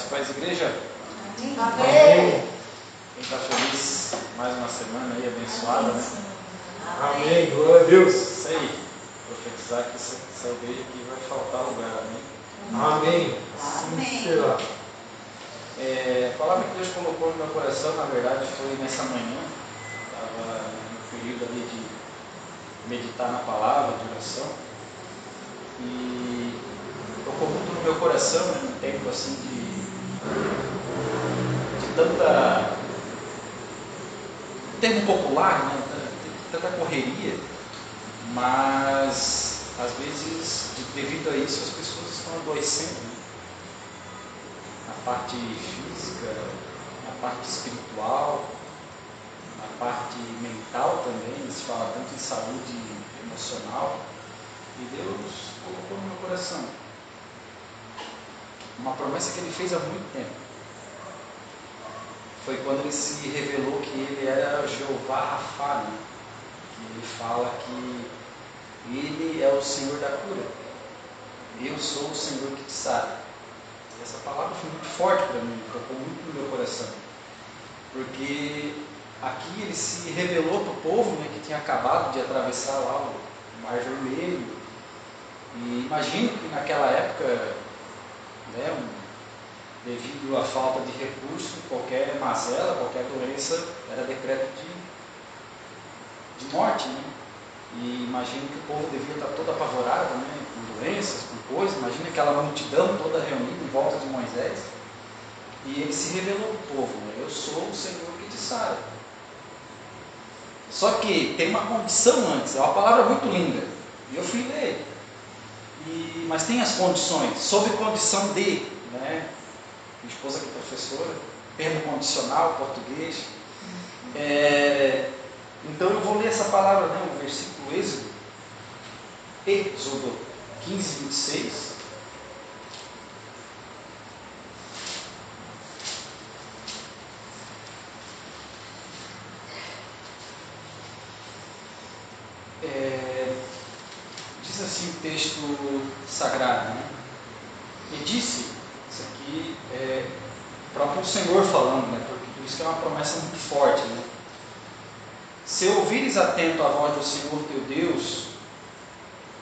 Paz, igreja. Amém. Quem está feliz, mais uma semana aí abençoada, né? Amém, glória a Deus. Isso aí, profetizar que essa igreja aqui vai faltar lugar, amém? Amém. Assim será. A palavra que Deus colocou no meu coração, na verdade, foi nessa manhã. Estava no período ali de meditar na palavra, de oração. E tocou muito no meu coração, né? Um tempo assim de tanta, um termo popular, né? Tanta correria, mas às vezes devido a isso as pessoas estão adoecendo, né? Na parte física, na parte espiritual, na parte mental também, se fala tanto em saúde emocional, e Deus colocou no meu coração uma promessa que Ele fez há muito tempo. Foi quando Ele se revelou que Ele era Jeová Rafá, né? Que Ele fala que Ele é o Senhor da cura. Eu sou o Senhor que te sara. Essa palavra foi muito forte para mim, tocou muito no meu coração. Porque aqui Ele se revelou para o povo, né, que tinha acabado de atravessar lá o Mar Vermelho. E imagino que naquela época, né, devido à falta de recurso, qualquer mazela, qualquer doença era decreto de morte, né? E imagino que o povo devia estar todo apavorado, né, com doenças, com coisas. Imagina aquela multidão toda reunida em volta de Moisés. E ele se revelou para o povo, né? Eu sou o Senhor que te sara. Só que tem uma condição antes, é uma palavra muito linda. E eu fui ler. Mas tem as condições, sob condição de, né? Minha esposa que é professora, termo condicional, português. Então eu vou ler essa palavra, né? O versículo Êxodo 15, 26. Diz assim o texto sagrado, né? E disse, isso aqui é o próprio Senhor falando, né? Porque por isso que é uma promessa muito forte, né? Se ouvires atento a voz do Senhor teu Deus,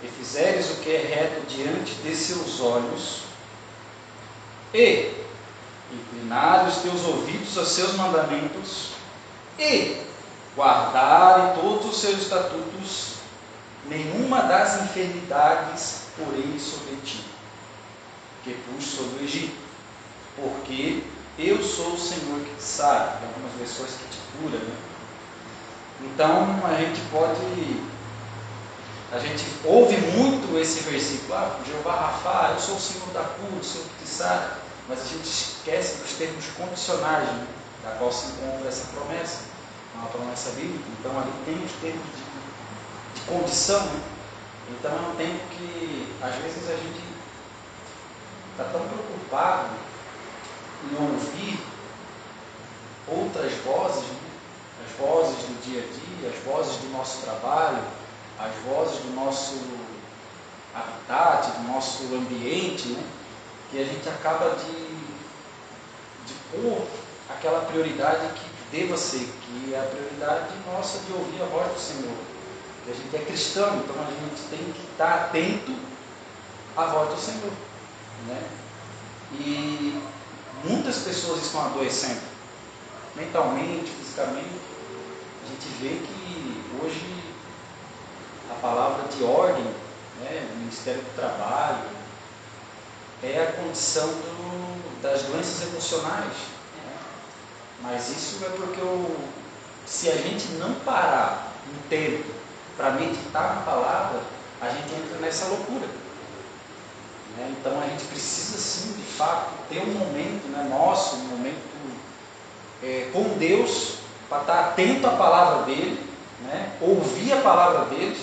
e fizeres o que é reto diante de seus olhos, e inclinares os teus ouvidos aos seus mandamentos, e guardares todos os seus estatutos, nenhuma das enfermidades porei sobre ti, que pus sobre o Egito, porque eu sou o Senhor que te sara. Tem algumas versões que te cura, né? Então a gente ouve muito esse versículo, Jeová Rafá, eu sou o Senhor da cura, o Senhor que te sara, mas a gente esquece dos termos condicionais, né, da qual se encontra essa promessa, uma promessa bíblica. Então ali tem os termos de condição, né? Então é um tempo que às vezes a gente está tão preocupado em ouvir outras vozes, né? As vozes do dia a dia, as vozes do nosso trabalho, as vozes do nosso habitat, do nosso ambiente, né? Que a gente acaba de pôr aquela prioridade que deva ser, que é a prioridade nossa de ouvir a voz do Senhor. Que a gente é cristão, então a gente tem que estar atento à voz do Senhor, né? E muitas pessoas estão adoecendo, mentalmente, fisicamente. A gente vê que hoje a palavra de ordem, né, do Ministério do Trabalho, é a condição das doenças emocionais, né? Mas isso é porque se a gente não parar um tempo para meditar na palavra, a gente entra nessa loucura, né? Então a gente precisa sim, de fato, ter um momento, né, nosso, um momento com Deus, para estar atento à palavra dele, né, ouvir a palavra dele,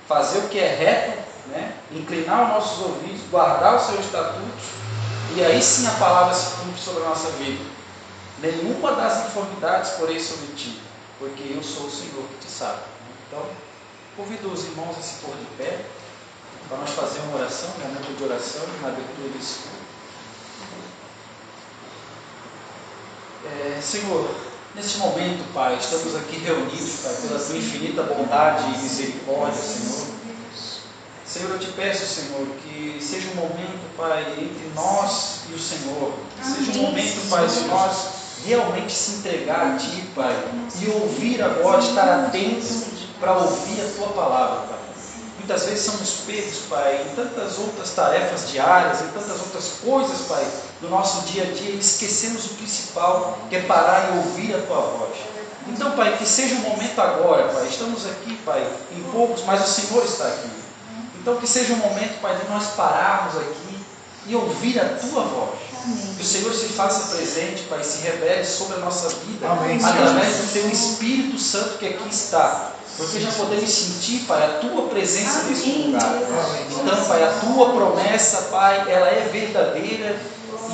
fazer o que é reto, né, inclinar os nossos ouvidos, guardar os seus estatutos, e aí sim a palavra se cumpre sobre a nossa vida. Nenhuma das enfermidades porei sobre ti, porque eu sou o Senhor que te sara. Então, convido os irmãos a se pôr de pé, para nós fazer uma oração, um momento de oração, na abertura desse culto. Senhor, neste momento, Pai, estamos aqui reunidos, Pai, pela Tua infinita bondade e misericórdia, Senhor. Senhor, eu te peço, Senhor, que seja um momento, Pai, entre nós e o Senhor. Que seja um momento, Pai, de nós realmente se entregar a Ti, Pai, e ouvir agora, estar atentos para ouvir a Tua palavra, Pai. Muitas vezes somos pegos, Pai, em tantas outras tarefas diárias, em tantas outras coisas, Pai, do nosso dia a dia, e esquecemos o principal, que é parar e ouvir a Tua voz. Então, Pai, que seja um momento agora, Pai. Estamos aqui, Pai, em poucos, mas o Senhor está aqui. Então que seja um momento, Pai, de nós pararmos aqui e ouvir a Tua voz. Amém. Que o Senhor se faça presente, Pai, se revele sobre a nossa vida. Amém. Através do Teu Espírito Santo que aqui está. Porque já podemos sentir, Pai, a Tua presença neste lugar. Amém. Então, Pai, a Tua promessa, Pai, ela é verdadeira.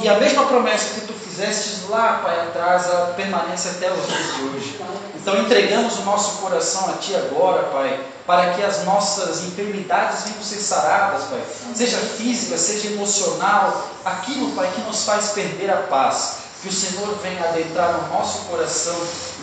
E a mesma promessa que Tu fizeste lá, Pai, atrás, ela permanece até os dias de hoje. Então entregamos o nosso coração a Ti agora, Pai, para que as nossas enfermidades venham ser saradas, Pai. Seja física, seja emocional, aquilo, Pai, que nos faz perder a paz. Que o Senhor venha adentrar no nosso coração,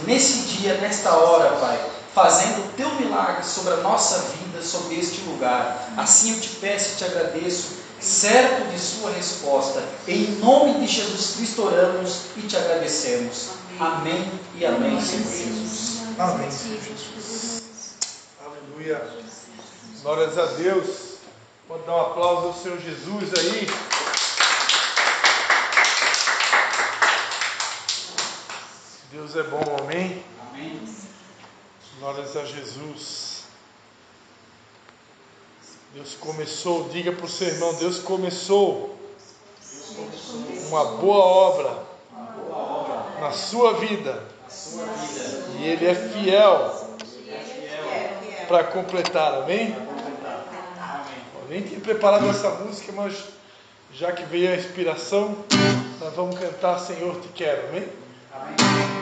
nesse dia, nesta hora, Pai, fazendo o Teu milagre sobre a nossa vida, sobre este lugar. Assim eu te peço e te agradeço, certo de Sua resposta. Em nome de Jesus Cristo oramos e te agradecemos. Amém e amém, Senhor Jesus. Amém. Aleluia. Glórias a Deus. Pode dar um aplauso ao Senhor Jesus aí. Deus é bom, amém? Amém. Glórias a Jesus. Deus começou, diga para o seu irmão, Deus começou uma boa obra na sua vida. E Ele é fiel para completar, amém? Eu nem tinha preparado essa música, mas já que veio a inspiração, nós vamos cantar Senhor Te Quero, amém? Amém.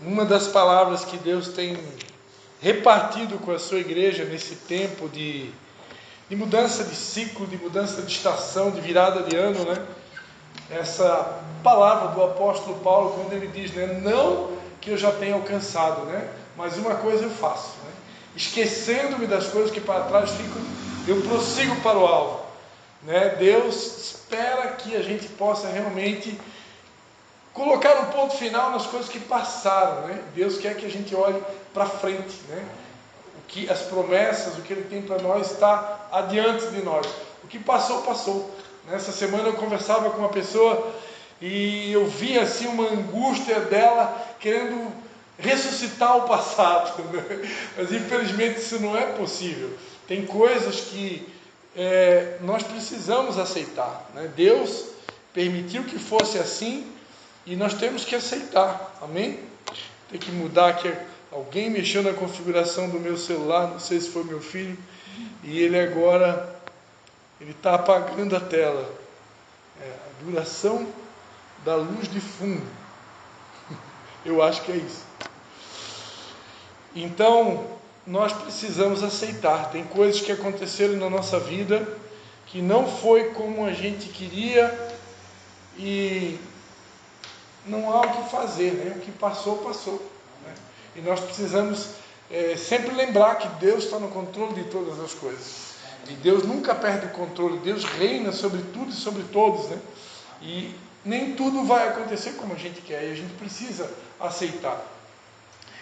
Uma das palavras que Deus tem repartido com a sua igreja nesse tempo de de mudança de ciclo, de mudança de estação, de virada de ano, né? Essa palavra do apóstolo Paulo, quando ele diz, né? Não que eu já tenha alcançado, né? Mas uma coisa eu faço, né? Esquecendo-me das coisas que para trás ficam, eu prossigo para o alvo, né? Deus espera que a gente possa realmente colocar um ponto final nas coisas que passaram, né? Deus quer que a gente olhe para frente, né? O que as promessas, o que Ele tem para nós está adiante de nós. O que passou, passou. Nessa semana eu conversava com uma pessoa e eu vi assim uma angústia dela querendo ressuscitar o passado, né? Mas infelizmente isso não é possível. Tem coisas que nós precisamos aceitar, né? Deus permitiu que fosse assim e nós temos que aceitar, amém? Tem que mudar aqui. Alguém mexeu na configuração do meu celular, não sei se foi meu filho, e ele agora está apagando a tela. A duração da luz de fundo. Eu acho que é isso. Então, nós precisamos aceitar. Tem coisas que aconteceram na nossa vida que não foi como a gente queria e não há o que fazer, né? O que passou, passou, né? E nós precisamos sempre lembrar que Deus está no controle de todas as coisas. E Deus nunca perde o controle. Deus reina sobre tudo e sobre todos, né? E nem tudo vai acontecer como a gente quer. E a gente precisa aceitar.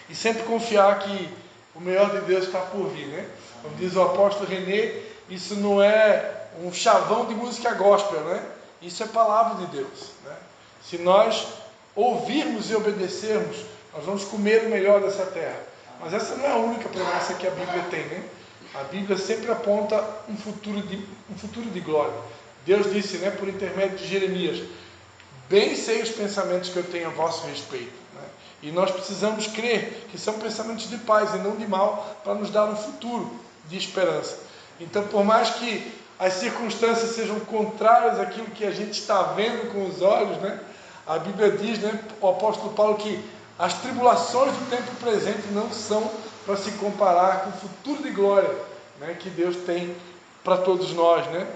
E sempre confiar que o melhor de Deus está por vir, né? Como diz o apóstolo René, isso não é um chavão de música gospel, né? Isso é palavra de Deus, né? Se nós ouvirmos e obedecermos, nós vamos comer o melhor dessa terra. Mas essa não é a única promessa que a Bíblia tem, né? A Bíblia sempre aponta um futuro de glória. Deus disse, né, por intermédio de Jeremias: bem sei os pensamentos que eu tenho a vosso respeito, né? E nós precisamos crer que são pensamentos de paz e não de mal, para nos dar um futuro de esperança. Então, por mais que as circunstâncias sejam contrárias àquilo que a gente está vendo com os olhos, né? A Bíblia diz, né, o apóstolo Paulo, que as tribulações do tempo presente não são para se comparar com o futuro de glória, né, que Deus tem para todos nós, né,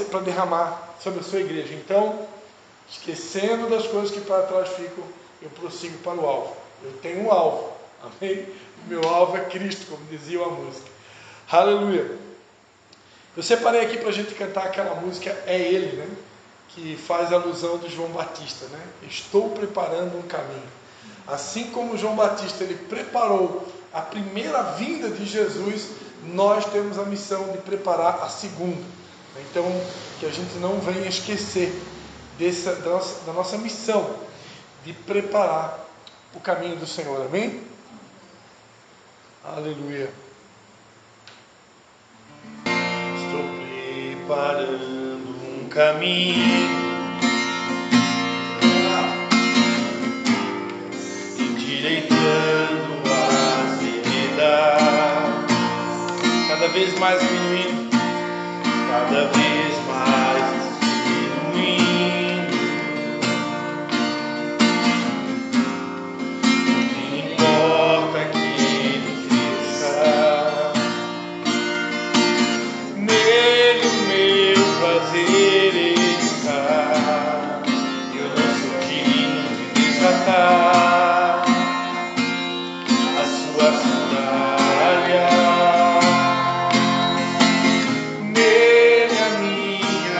para derramar sobre a sua igreja. Então, esquecendo das coisas que para trás ficam, eu prossigo para o alvo. Eu tenho um alvo, amém? O meu alvo é Cristo, como dizia a música. Aleluia! Eu separei aqui para a gente cantar aquela música É Ele, né? Que faz alusão de João Batista, né? Estou preparando um caminho. Assim como João Batista ele preparou a primeira vinda de Jesus, nós temos a missão de preparar a segunda. Então, que a gente não venha esquecer da nossa missão de preparar o caminho do Senhor, amém? Aleluia. Estou preparando um caminho, endireitando a seriedade, cada vez mais diminuindo, cada vez mais diminuindo. O que importa é que Ele cresça, nele o meu prazer está. Eu não sou digno de desatar a sua sandália. Nele a minha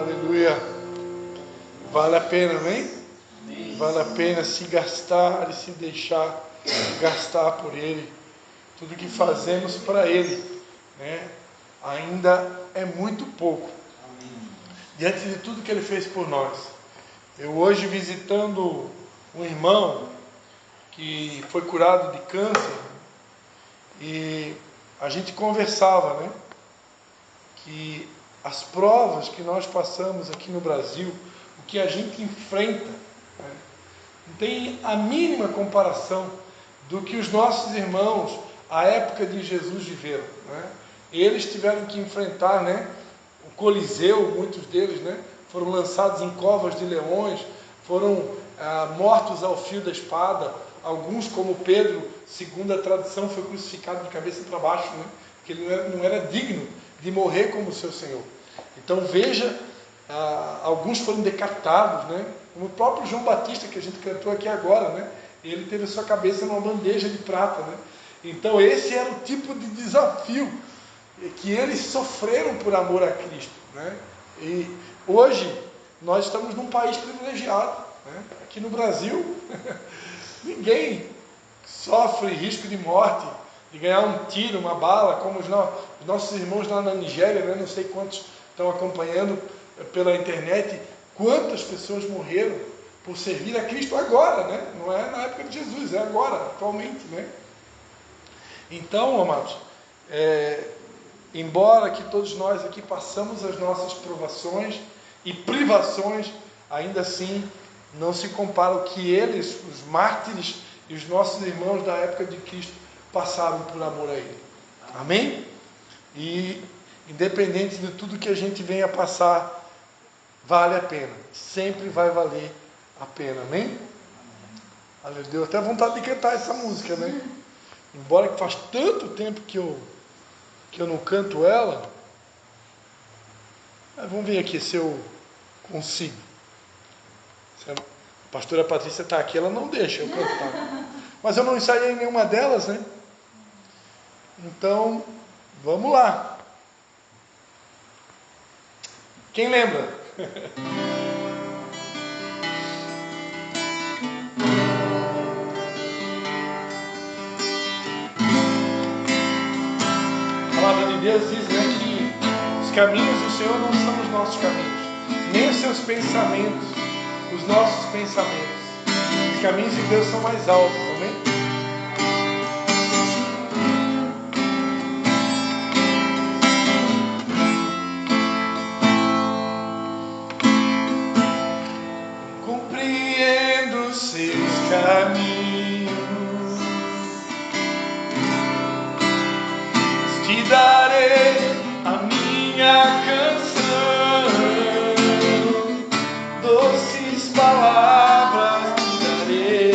Aleluia. Vale a pena, amém? Vale a pena se gastar e se deixar gastar por Ele. Tudo que fazemos para Ele, né, ainda é muito pouco. Diante de tudo que Ele fez por nós. Eu hoje visitando um irmão que foi curado de câncer, e a gente conversava, né, que as provas que nós passamos aqui no Brasil, o que a gente enfrenta, né, não tem a mínima comparação do que os nossos irmãos, à época de Jesus, viveram, né? Eles tiveram que enfrentar, né, o Coliseu, muitos deles, né, foram lançados em covas de leões, foram mortos ao fio da espada. Alguns, como Pedro, segundo a tradição, foi crucificado de cabeça para baixo, né, porque ele não era digno de morrer como seu Senhor. Então veja, alguns foram decapitados, né, como o próprio João Batista, que a gente cantou aqui agora, né, ele teve a sua cabeça numa bandeja de prata, né. Então esse era o tipo de desafio que eles sofreram por amor a Cristo, né. E hoje nós estamos num país privilegiado, né? Aqui no Brasil ninguém sofre risco de morte, de ganhar um tiro, uma bala, como os nossos irmãos lá na Nigéria, né? Não sei quantos estão acompanhando pela internet, quantas pessoas morreram por servir a Cristo agora, né? Não é na época de Jesus, é agora, atualmente, né? Então, amados, embora que todos nós aqui passamos as nossas provações e privações, ainda assim não se compara o que eles, os mártires e os nossos irmãos da época de Cristo, passaram por amor a Ele. Amém? E independente de tudo que a gente venha passar, vale a pena, sempre vai valer a pena. Amém? Aleluia. Deu até vontade de cantar essa música, né? Embora que faz tanto tempo que eu não canto ela. Mas vamos ver aqui se eu consigo. Se a pastora Patrícia está aqui, ela não deixa eu cantar. Mas eu não ensaiei nenhuma delas, né? Então, vamos lá. Quem lembra? A palavra de Deus diz, né, que os caminhos do Senhor não são os nossos caminhos, nem os seus pensamentos, os nossos pensamentos. Os caminhos de Deus são mais altos, amém? Compreendo os seus caminhos, te darei a minha canção, doces palavras te darei,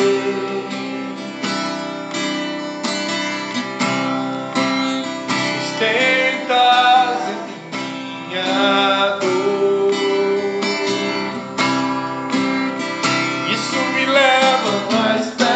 sustentas em minha dor, isso me leva mais perto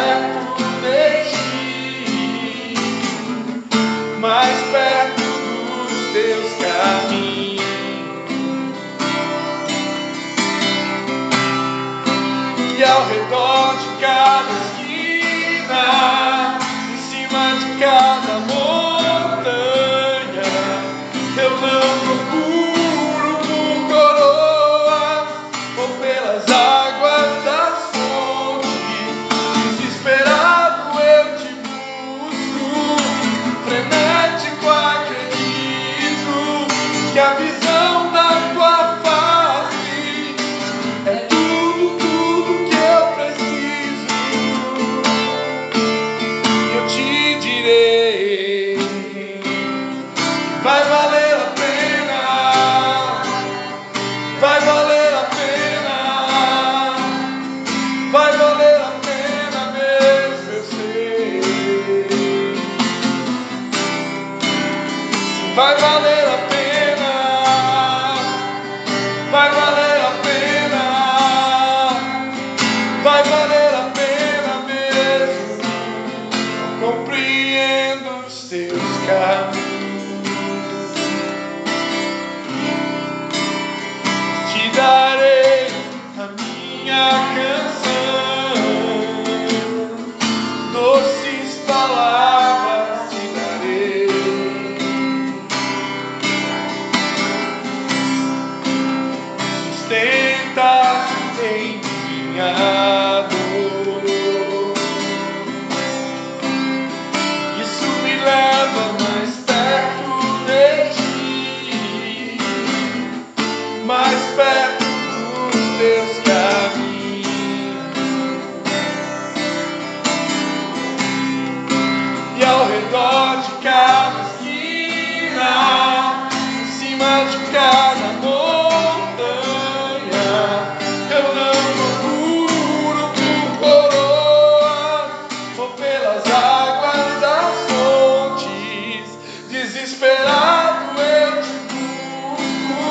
em minha dor. Isso me leva mais perto de ti, mais perto dos teus caminhos. E ao redor de cada esquina, em cima de cada montanha, eu não procuro por coroa ou pelas águas das fontes. Desesperado eu te busco,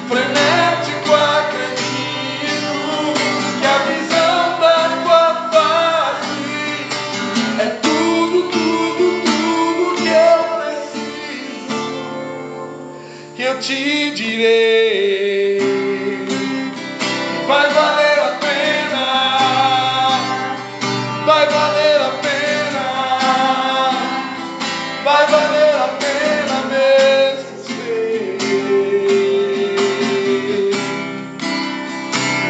frenético acredito que a visão da tua face é tudo, tudo, tudo que eu preciso. Que eu te direi que vai valer a pena, vai valer a pena, vai valer a pena mesmo ser.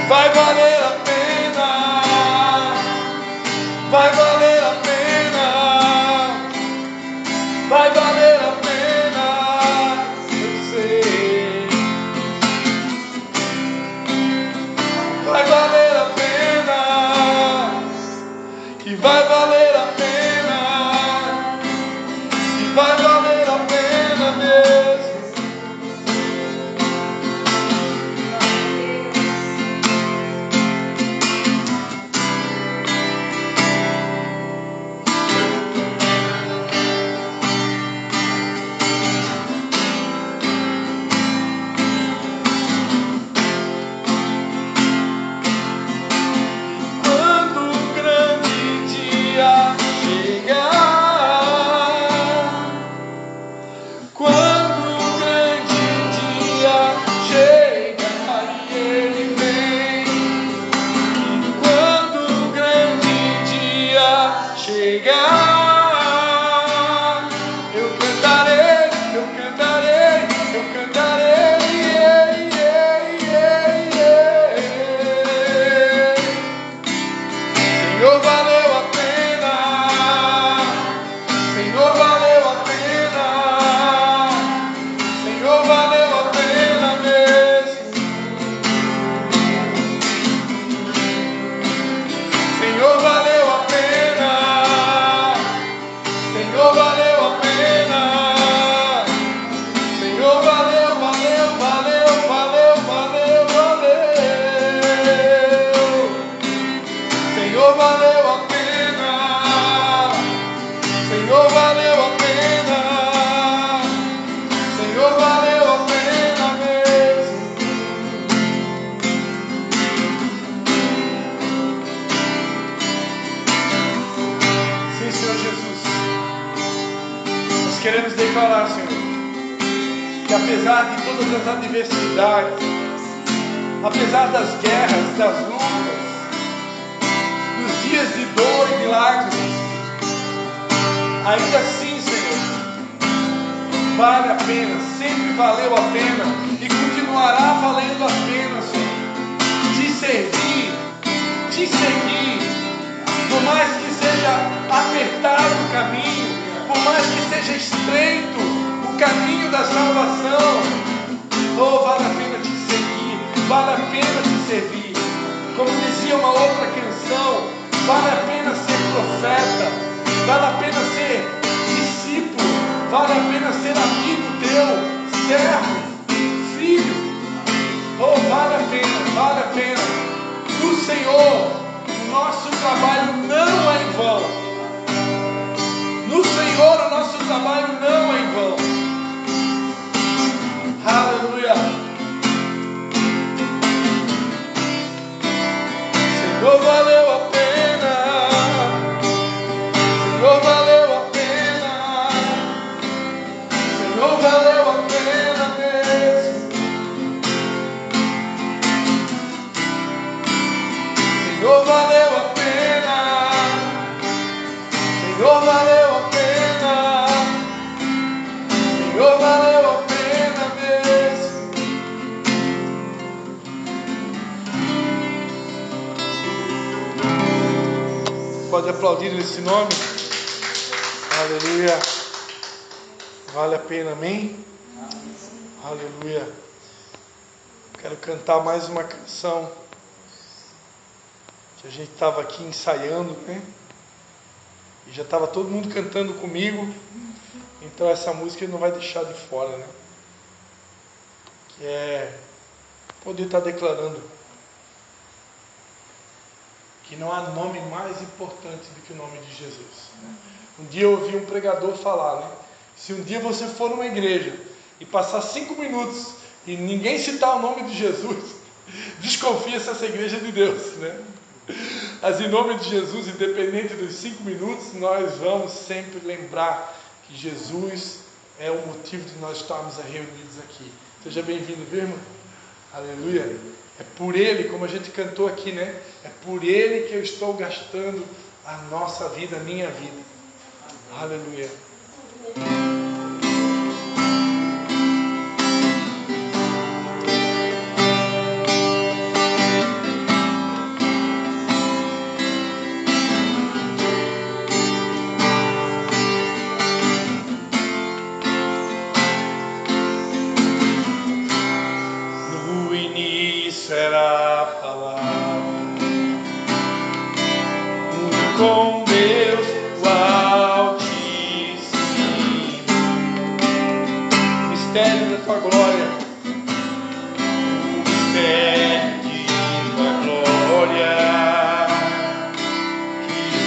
Vai valer a pena, vai valer a pena, vai valer a pena, eu sei. Vai valer a pena, que vai valer a pena, que vai valer a pena mesmo. Quando o grande dia chegar, quando o grande dia chegar e ele vem, quando o grande dia chegar, eu cantarei, eu cantarei, eu cantarei. Senhor, valeu a pena, Senhor, valeu a pena, Senhor, valeu a pena mesmo. Senhor, valeu a pena, Senhor, valeu a pena, Senhor, valeu, valeu, valeu, valeu, valeu, valeu. Senhor, valeu a pena, Senhor, valeu a pena, Senhor, valeu a pena mesmo. Sim, Senhor Jesus, nós queremos declarar, Senhor, que apesar de todas as adversidades, apesar das guerras, das lutas, dos dias de dor e de lágrimas, ainda assim, Senhor, vale a pena, sempre valeu a pena e continuará valendo a pena, Senhor, te servir, te seguir, por mais que seja apertado o caminho, por mais que seja estreito o caminho da salvação, oh, vale a pena te seguir, vale a pena te servir. Como dizia uma outra canção, vale a pena ser profeta, vale a pena ser discípulo, vale a pena ser amigo teu, servo, filho. Oh, vale a pena, vale a pena. No Senhor, o nosso trabalho não é em vão. No Senhor, o nosso trabalho não é em vão. Aleluia. Senhor, valeu a pena, Senhor, valeu a pena, Senhor, valeu a pena mesmo. Senhor, valeu a pena, Senhor, valeu a pena, Senhor, valeu a pena mesmo. Pode aplaudir esse nome? Aleluia. Vale a pena, amém? Aleluia. Quero cantar mais uma canção que a gente estava aqui ensaiando, né? E já estava todo mundo cantando comigo. Então essa música ele não vai deixar de fora, né? Que é poder estar declarando que não há nome mais importante do que o nome de Jesus. Um dia eu ouvi um pregador falar, né? Se um dia você for numa igreja e passar 5 minutos e ninguém citar o nome de Jesus, desconfia se essa igreja é de Deus, né? Mas em nome de Jesus, independente dos 5 minutos, nós vamos sempre lembrar que Jesus é o motivo de nós estarmos reunidos aqui. Seja bem-vindo, viu, irmão? Aleluia. É por Ele, como a gente cantou aqui, né? É por Ele que eu estou gastando a nossa vida, a minha vida. Aleluia. No início era a palavra, com Deus o Altíssimo, mistério da tua glória, o mistério de tua glória,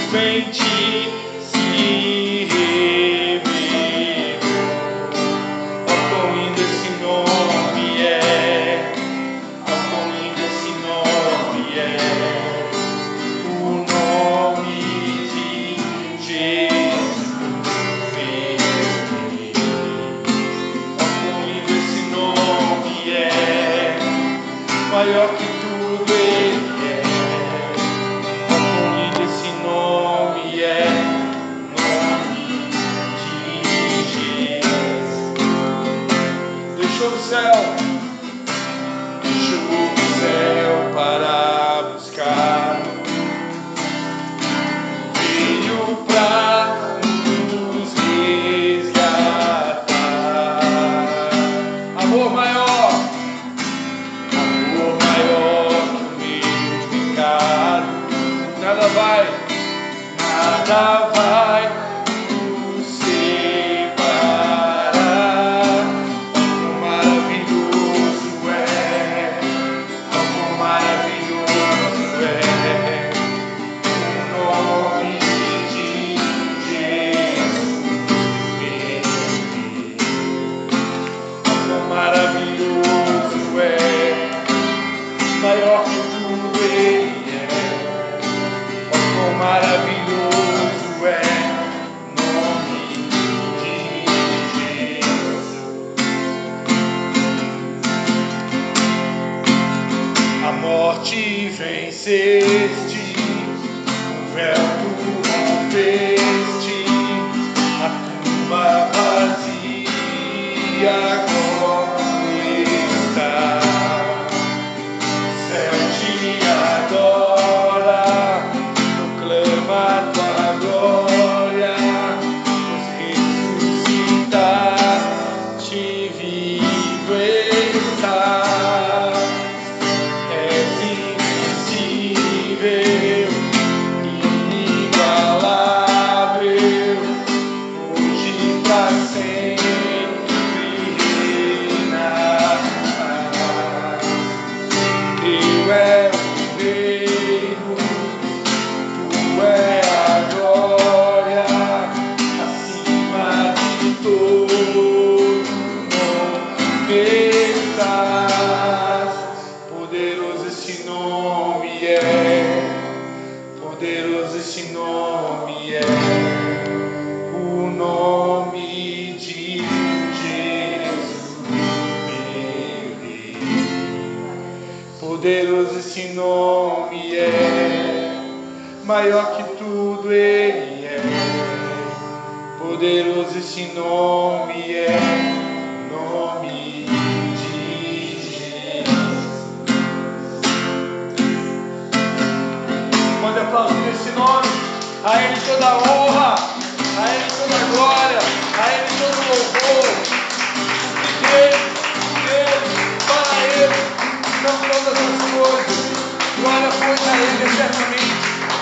que em ti se revelou. Ó, quão lindo esse nome é, ó, quão lindo esse nome é, o nome de Jesus, meu Deus. Ó, quão lindo esse nome é, maior que tudo Ele é. Ó, quão lindo esse nome é, nome de Jesus. Deixou o céu para buscar, veio pra nos resgatar. Amor maior que o meu pecado, nada vai nos separar. Quão maravilhoso é, quão maravilhoso é o nome de Jesus, meu Deus. Quão maravilhoso é, maior que tudo Ele é. Quão maravilhoso é o nome de Jesus. A morte venceste, o véu tu rompeste, a tumba vazia agora está. O céu te adora, proclama tua glória, nos ressuscitaste, vivo estás. És invencível, inigualável, hoje pra sempre reinarás. Teu é o reino, tu é a glória, acima de todo nome estás. Poderoso esse nome é, poderoso esse nome é, o nome de Jesus, meu Deus. Poderoso esse nome é, maior que tudo Ele é. Poderoso esse nome é, nome de Jesus. Pode aplaudir esse nome. A Ele toda a honra, a Ele toda a glória, a Ele todo o louvor. Dele, para Ele, são todas as coisas. Glória pois a Ele eternamente,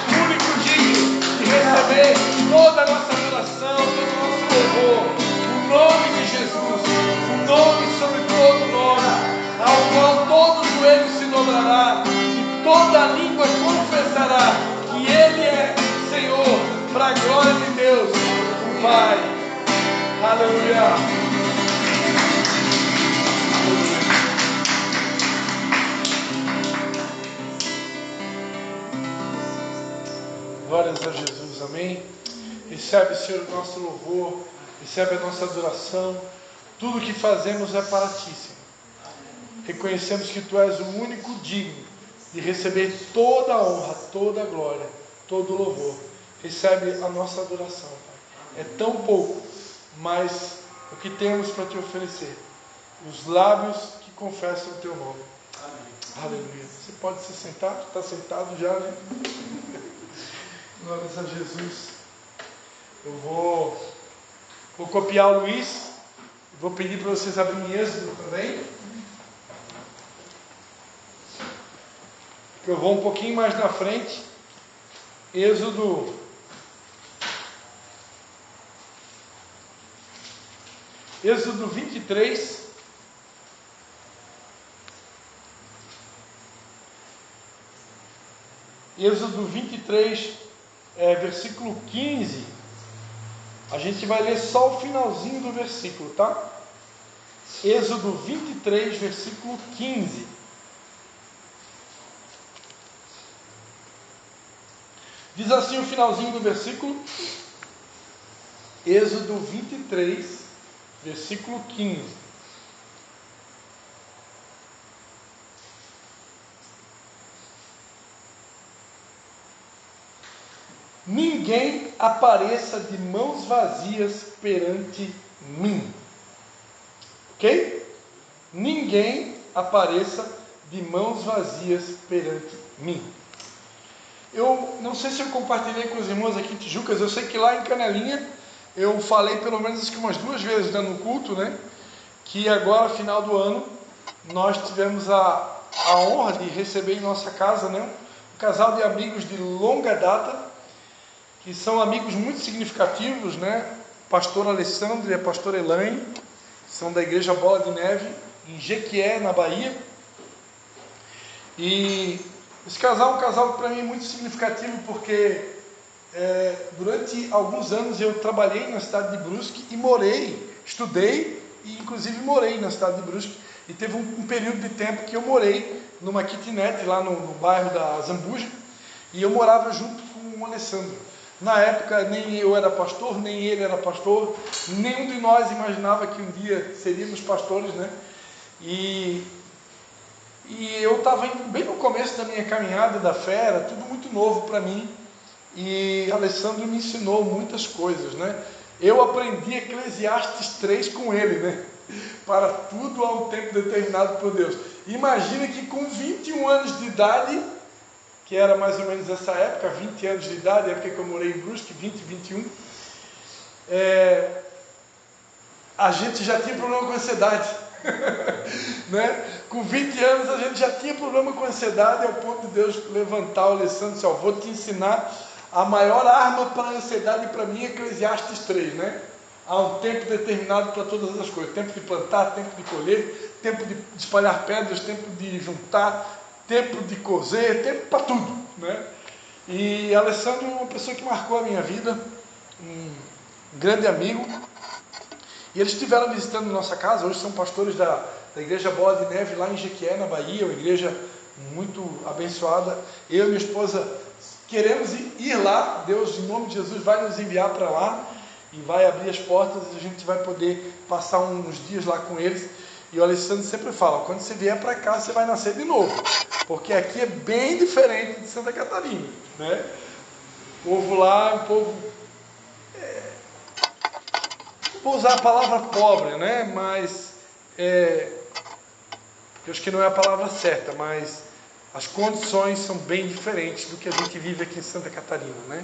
o único digno de receber toda a nossa adoração, todo o nosso louvor. O nome de Jesus, o nome sobre todo nome, ao qual todo joelho se dobrará e toda língua confessará que Ele é Senhor, para a glória de Deus, o Pai. Aleluia. Glórias a Jesus, amém. Recebe, Senhor, o nosso louvor, recebe a nossa adoração. Tudo que fazemos é para Ti, Senhor. Reconhecemos que Tu és o único digno de receber toda a honra, toda a glória, todo o louvor. Recebe a nossa adoração, Pai. É tão pouco, mas o que temos para Te oferecer, os lábios que confessam o Teu nome. Amém. Aleluia. Você pode se sentar, está sentado já, né? Glórias a Jesus. Eu vou copiar o Luiz. Vou pedir para vocês abrirem Êxodo também. Eu vou um pouquinho mais na frente. Êxodo. Êxodo 23. Êxodo 23, versículo 15. A gente vai ler só o finalzinho do versículo, tá? Êxodo 23, versículo 15. Diz assim o finalzinho do versículo. Êxodo 23, versículo 15. Ninguém apareça de mãos vazias perante mim. Ok? Ninguém apareça de mãos vazias perante mim. Eu não sei se eu compartilhei com os irmãos aqui em Tijucas. Eu sei que lá em Canelinha eu falei pelo menos acho que umas 2 vezes, né, no culto, né? Que agora, final do ano, nós tivemos a honra de receber em nossa casa, né, um casal de amigos de longa data, que são amigos muito significativos, né? Pastor Alessandro e a pastora Elaine, são da igreja Bola de Neve, em Jequié, na Bahia. E esse casal é um casal para mim muito significativo, porque durante alguns anos eu trabalhei na cidade de Brusque e morei, estudei e inclusive morei na cidade de Brusque. E teve um período de tempo que eu morei numa kitnet lá no bairro da Zambuja, e eu morava junto com o Alessandro. Na época nem eu era pastor, nem ele era pastor, nenhum de nós imaginava que um dia seríamos pastores, né? E eu estava bem no começo da minha caminhada da fé, era tudo muito novo para mim, e Alessandro me ensinou muitas coisas, né? Eu aprendi Eclesiastes 3 com ele, né? Para tudo há um tempo determinado por Deus. Imagina que com 21 anos de idade, que era mais ou menos essa época, 20 anos de idade, a época que eu morei em Brusque, 20, 21, a gente já tinha problema com ansiedade. Né? Com 20 anos a gente já tinha problema com ansiedade, ao ponto de Deus levantar o Alessandro e dizer: vou te ensinar a maior arma para a ansiedade para mim, Eclesiastes 3, né? Há um tempo determinado para todas as coisas: tempo de plantar, tempo de colher, tempo de espalhar pedras, tempo de juntar, tempo de cozer, tempo para tudo, né? E Alessandro é uma pessoa que marcou a minha vida, um grande amigo, e eles estiveram visitando nossa casa. Hoje são pastores da igreja Bola de Neve lá em Jequié, na Bahia, uma igreja muito abençoada. Eu e minha esposa queremos ir lá. Deus, em nome de Jesus, vai nos enviar para lá e vai abrir as portas, e a gente vai poder passar uns dias lá com eles. E o Alessandro sempre fala: quando você vier para cá, você vai nascer de novo, porque aqui é bem diferente de Santa Catarina, né? O povo lá é um povo, vou usar a palavra pobre, né? Mas eu acho que não é a palavra certa, mas as condições são bem diferentes do que a gente vive aqui em Santa Catarina, né?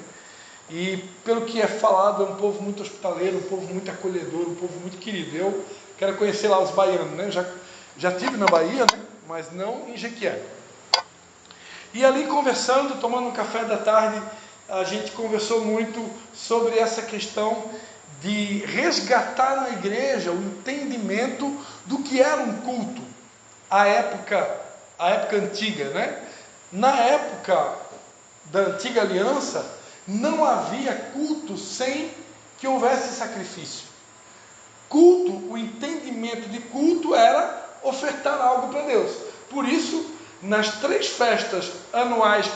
E pelo que é falado, é um povo muito hospitaleiro, um povo muito acolhedor, um povo muito querido. Eu quero conhecer lá os baianos, né? Já estive na Bahia, né? Mas não em Jequié. E ali conversando, tomando um café da tarde, a gente conversou muito sobre essa questão de resgatar na igreja o entendimento do que era um culto, a época antiga, né? Na época da antiga aliança, não havia culto sem que houvesse sacrifício. Culto, o entendimento de culto era ofertar algo para Deus. Por isso, nas 3 festas anuais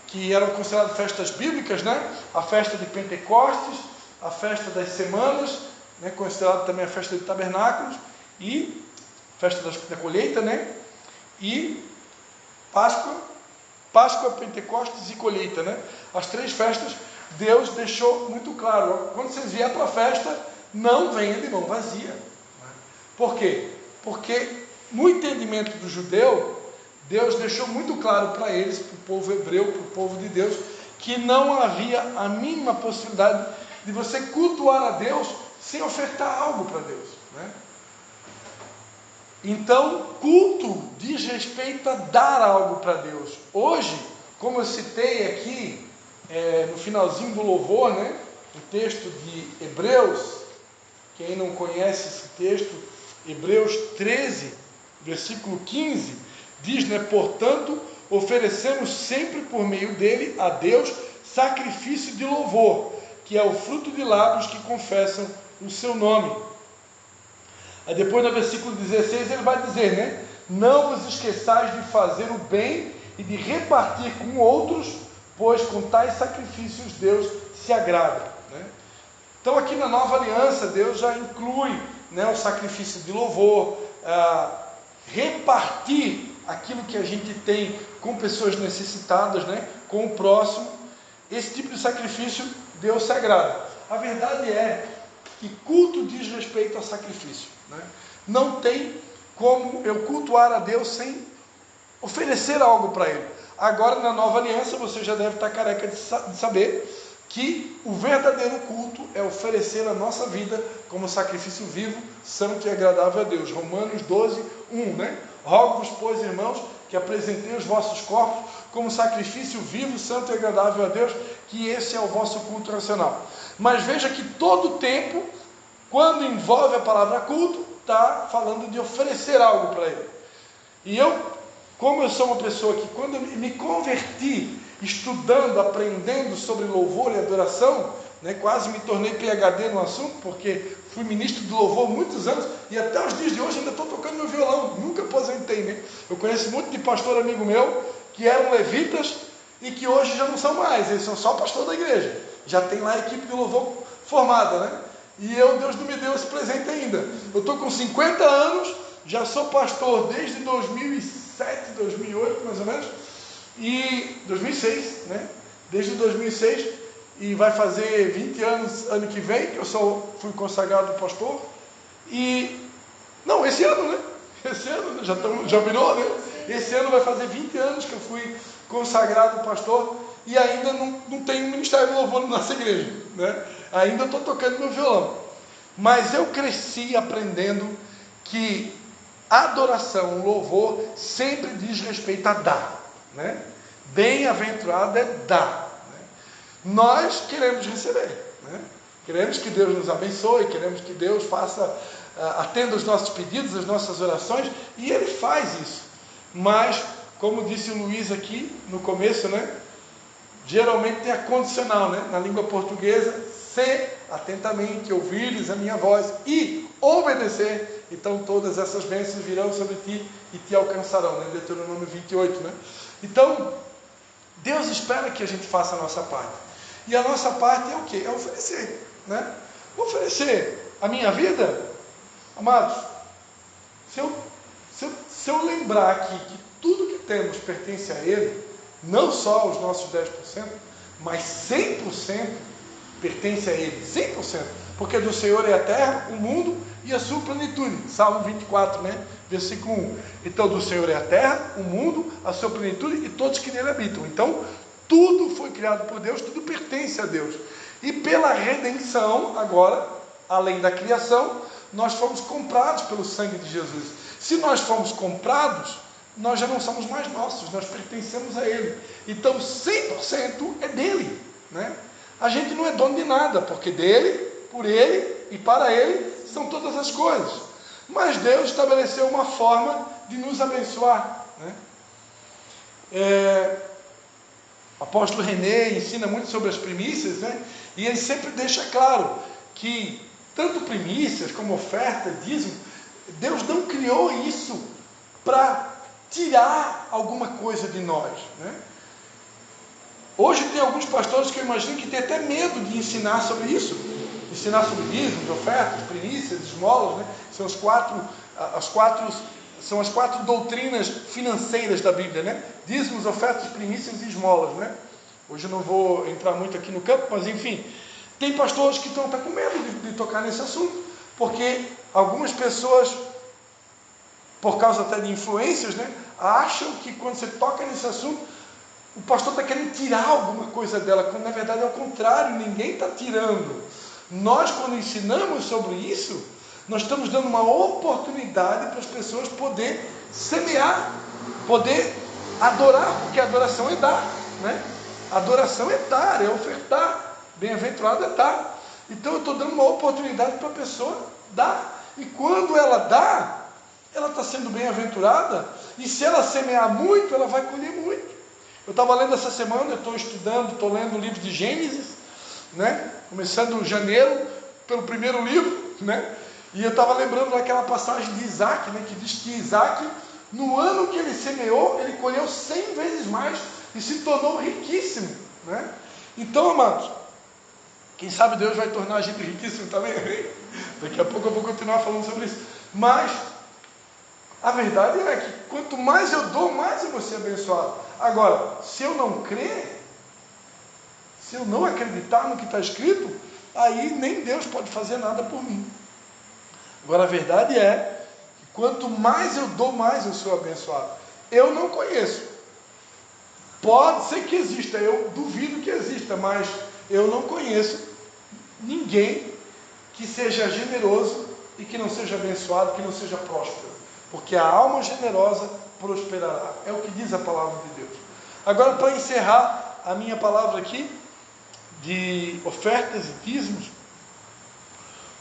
que eram consideradas festas bíblicas, né? A festa de Pentecostes, a festa das semanas, né? Considerada também a festa de tabernáculos, e festa da colheita, né? E Páscoa, Pentecostes e colheita, né? As 3 festas, Deus deixou muito claro: quando vocês vierem para a festa, não venham de mão vazia. Por quê? Porque no entendimento do judeu, Deus deixou muito claro para eles, para o povo hebreu, para o povo de Deus, que não havia a mínima possibilidade de você cultuar a Deus sem ofertar algo para Deus, né? Então, culto diz respeito a dar algo para Deus. Hoje, como eu citei aqui, no finalzinho do louvor, né, o texto de Hebreus, quem não conhece esse texto, Hebreus 13, versículo 15, diz, né, portanto, oferecemos sempre por meio dele a Deus sacrifício de louvor, que é o fruto de lábios que confessam o seu nome. Aí depois no versículo 16 ele vai dizer, né, não vos esqueçais de fazer o bem e de repartir com outros, pois com tais sacrifícios Deus se agrada, né? Então aqui na nova aliança Deus já inclui, né, o sacrifício de louvor, repartir aquilo que a gente tem com pessoas necessitadas, né, com o próximo. Esse tipo de sacrifício Deus se agrada. A verdade é que culto diz respeito a sacrifício, né? Não tem como eu cultuar a Deus sem oferecer algo para Ele. Agora na nova aliança você já deve estar careca de saber que o verdadeiro culto é oferecer a nossa vida como sacrifício vivo, santo e agradável a Deus. Romanos 12, 1, né? Rogo-vos, pois, irmãos, que apresentei os vossos corpos como sacrifício vivo, santo e agradável a Deus, que esse é o vosso culto racional. Mas veja que todo tempo, quando envolve a palavra culto, está falando de oferecer algo para Ele. E eu, como eu sou uma pessoa que, quando eu me converti, estudando, aprendendo sobre louvor e adoração, né, quase me tornei PhD no assunto, porque fui ministro de louvor muitos anos, e até os dias de hoje ainda estou tocando meu violão, nunca aposentei, né? Eu conheço muito de pastor amigo meu, que eram levitas, e que hoje já não são mais, eles são só pastor da igreja, já tem lá a equipe de louvor formada, né? E Deus não me deu esse presente ainda. Eu estou com 50 anos, já sou pastor desde 2007, 2008 mais ou menos, e 2006, né? Desde 2006, e vai fazer 20 anos ano que vem, que eu fui consagrado pastor. E, não, esse ano, né? Esse ano, já virou, né? Esse ano vai fazer 20 anos que eu fui consagrado pastor, e ainda não tenho ministério de louvor na nossa igreja, né? Ainda estou tocando meu violão. Mas eu cresci aprendendo que adoração, louvor, sempre diz respeito a dar, né? Bem-aventurado é dar, né? Nós queremos receber, né? Queremos que Deus nos abençoe, queremos que Deus atenda os nossos pedidos, as nossas orações, e Ele faz isso. Mas, como disse o Luiz aqui no começo, né? Geralmente tem a condicional, né? Na língua portuguesa, se atentamente ouvires a minha voz e obedecer, então todas essas bênçãos virão sobre ti e te alcançarão, né? Deuteronômio 28, né? Então, Deus espera que a gente faça a nossa parte. E a nossa parte é o quê? É oferecer, né? Oferecer a minha vida, amados, se eu lembrar aqui que tudo que temos pertence a Ele, não só os nossos 10%, mas 100% pertence a Ele, 100%, porque do Senhor é a terra, o mundo e a sua plenitude. Salmo 24, né? Versículo 1. Então do Senhor é a terra, o mundo, a sua plenitude e todos que nele habitam. Então Tudo foi criado por Deus, tudo pertence a Deus. E pela redenção, agora, além da criação, nós fomos comprados pelo sangue de Jesus. Se nós fomos comprados, nós já não somos mais nossos, nós pertencemos a Ele. Então 100% é dele, né? A gente não é dono de nada, porque dele, por Ele e para Ele são todas as coisas. Mas Deus estabeleceu uma forma de nos abençoar, né? O apóstolo René ensina muito sobre as primícias, né? E ele sempre deixa claro que tanto primícias como oferta, dízimo, Deus não criou isso para tirar alguma coisa de nós, né? Hoje tem alguns pastores que eu imagino que tem até medo de ensinar sobre isso, ensinar sobre dízimos, ofertas, primícias, esmolas, né? São as quatro doutrinas financeiras da Bíblia, né? Dízimos, ofertas, primícias e esmolas, né? Hoje eu não vou entrar muito aqui no campo, mas enfim, tem pastores que estão até com medo de tocar nesse assunto, porque algumas pessoas, por causa até de influências, né, acham que quando você toca nesse assunto, o pastor está querendo tirar alguma coisa dela, quando na verdade é o contrário, ninguém está tirando. Nós, quando ensinamos sobre isso, nós estamos dando uma oportunidade para as pessoas poder semear, poder adorar, porque a adoração é dar, né? Adoração é dar, é ofertar, bem-aventurado é dar. Então eu estou dando uma oportunidade para a pessoa dar, e quando ela dá, ela está sendo bem-aventurada, e se ela semear muito, ela vai colher muito. Eu estava lendo essa semana, eu estou estudando, estou lendo o livro de Gênesis, né? Começando em janeiro, pelo primeiro livro, né? E eu estava lembrando daquela passagem de Isaac, né? Que diz que Isaac, no ano que ele semeou, ele colheu 100 vezes mais, e se tornou riquíssimo, né? Então, amados, quem sabe Deus vai tornar a gente riquíssimo também. Daqui a pouco eu vou continuar falando sobre isso. Mas a verdade é que quanto mais eu dou, mais eu vou ser abençoado. Agora, se eu não crer, se eu não acreditar no que está escrito, aí nem Deus pode fazer nada por mim. Agora, a verdade é que quanto mais eu dou, mais eu sou abençoado. Eu não conheço. Pode ser que exista, eu duvido que exista, mas eu não conheço ninguém que seja generoso e que não seja abençoado, que não seja próspero. Porque a alma generosa prosperará. É o que diz a palavra de Deus. Agora, para encerrar a minha palavra aqui, de ofertas e dízimos,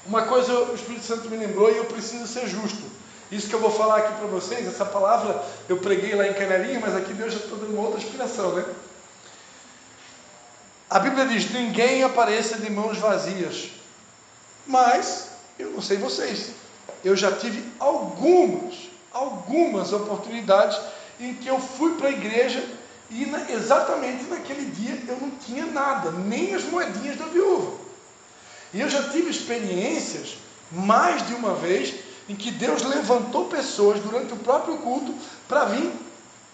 uma coisa o Espírito Santo me lembrou e eu preciso ser justo. Isso que eu vou falar aqui para vocês, essa palavra eu preguei lá em Canelinha, mas aqui Deus já está dando uma outra inspiração, né? A Bíblia diz: ninguém apareça de mãos vazias. Mas, eu não sei vocês, eu já tive algumas oportunidades em que eu fui para a igreja e exatamente naquele dia eu não tinha nada, nem as moedinhas da viúva. E eu já tive experiências, mais de uma vez, em que Deus levantou pessoas durante o próprio culto para vir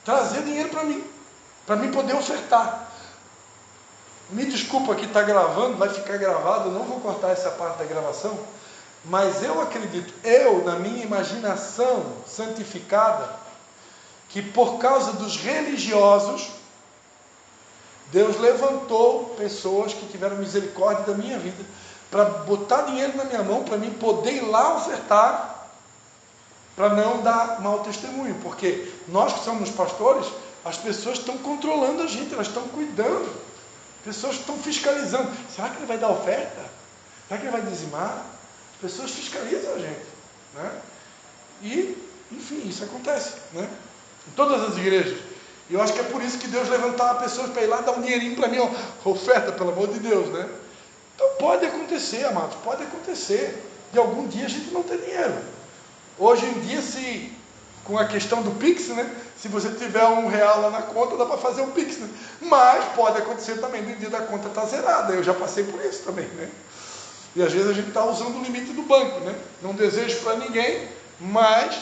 trazer dinheiro para mim poder ofertar. Me desculpa que está gravando, vai ficar gravado, eu não vou cortar essa parte da gravação, mas eu acredito, na minha imaginação santificada, que por causa dos religiosos, Deus levantou pessoas que tiveram misericórdia da minha vida, para botar dinheiro na minha mão, para mim poder ir lá ofertar, para não dar mau testemunho, porque nós que somos pastores, as pessoas estão controlando a gente, elas estão cuidando, pessoas estão fiscalizando. Será que ele vai dar oferta? Será que ele vai dizimar? As pessoas fiscalizam a gente, né? E, enfim, isso acontece, né? Em todas as igrejas. E eu acho que é por isso que Deus levantava pessoas para ir lá dar um dinheirinho para mim, oferta, pelo amor de Deus, né? Então pode acontecer, amados, pode acontecer de algum dia a gente não ter dinheiro. Hoje em dia, com a questão do Pix, né? Se você tiver R$1 lá na conta, dá para fazer um Pix, né? Mas pode acontecer também no dia da conta estar zerada. Eu já passei por isso também, né? E às vezes a gente está usando o limite do banco, né? Não desejo para ninguém, mas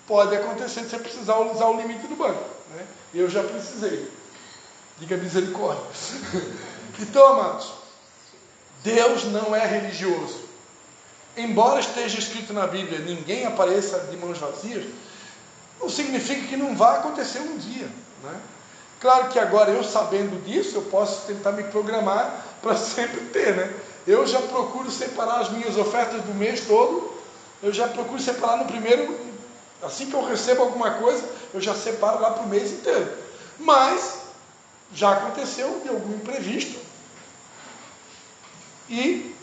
pode acontecer de você precisar usar o limite do banco, né? Eu já precisei. Diga misericórdia. Então, amados, Deus não é religioso. Embora esteja escrito na Bíblia, ninguém apareça de mãos vazias, não significa que não vai acontecer um dia, né? Claro que agora, eu sabendo disso, eu posso tentar me programar para sempre ter, né? Eu já procuro separar as minhas ofertas do mês todo, eu já procuro separar no primeiro, assim que eu recebo alguma coisa, eu já separo lá para o mês inteiro. Mas, já aconteceu de algum imprevisto, e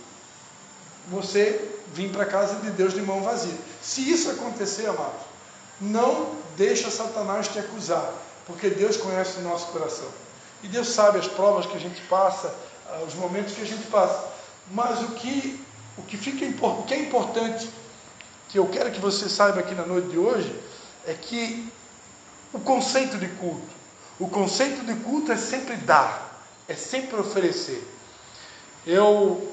você vir para a casa de Deus de mão vazia. Se isso acontecer, amado, não deixa Satanás te acusar, porque Deus conhece o nosso coração. E Deus sabe as provas que a gente passa, os momentos que a gente passa. Mas o que é importante, que eu quero que você saiba aqui na noite de hoje, é que o conceito de culto é sempre dar, é sempre oferecer.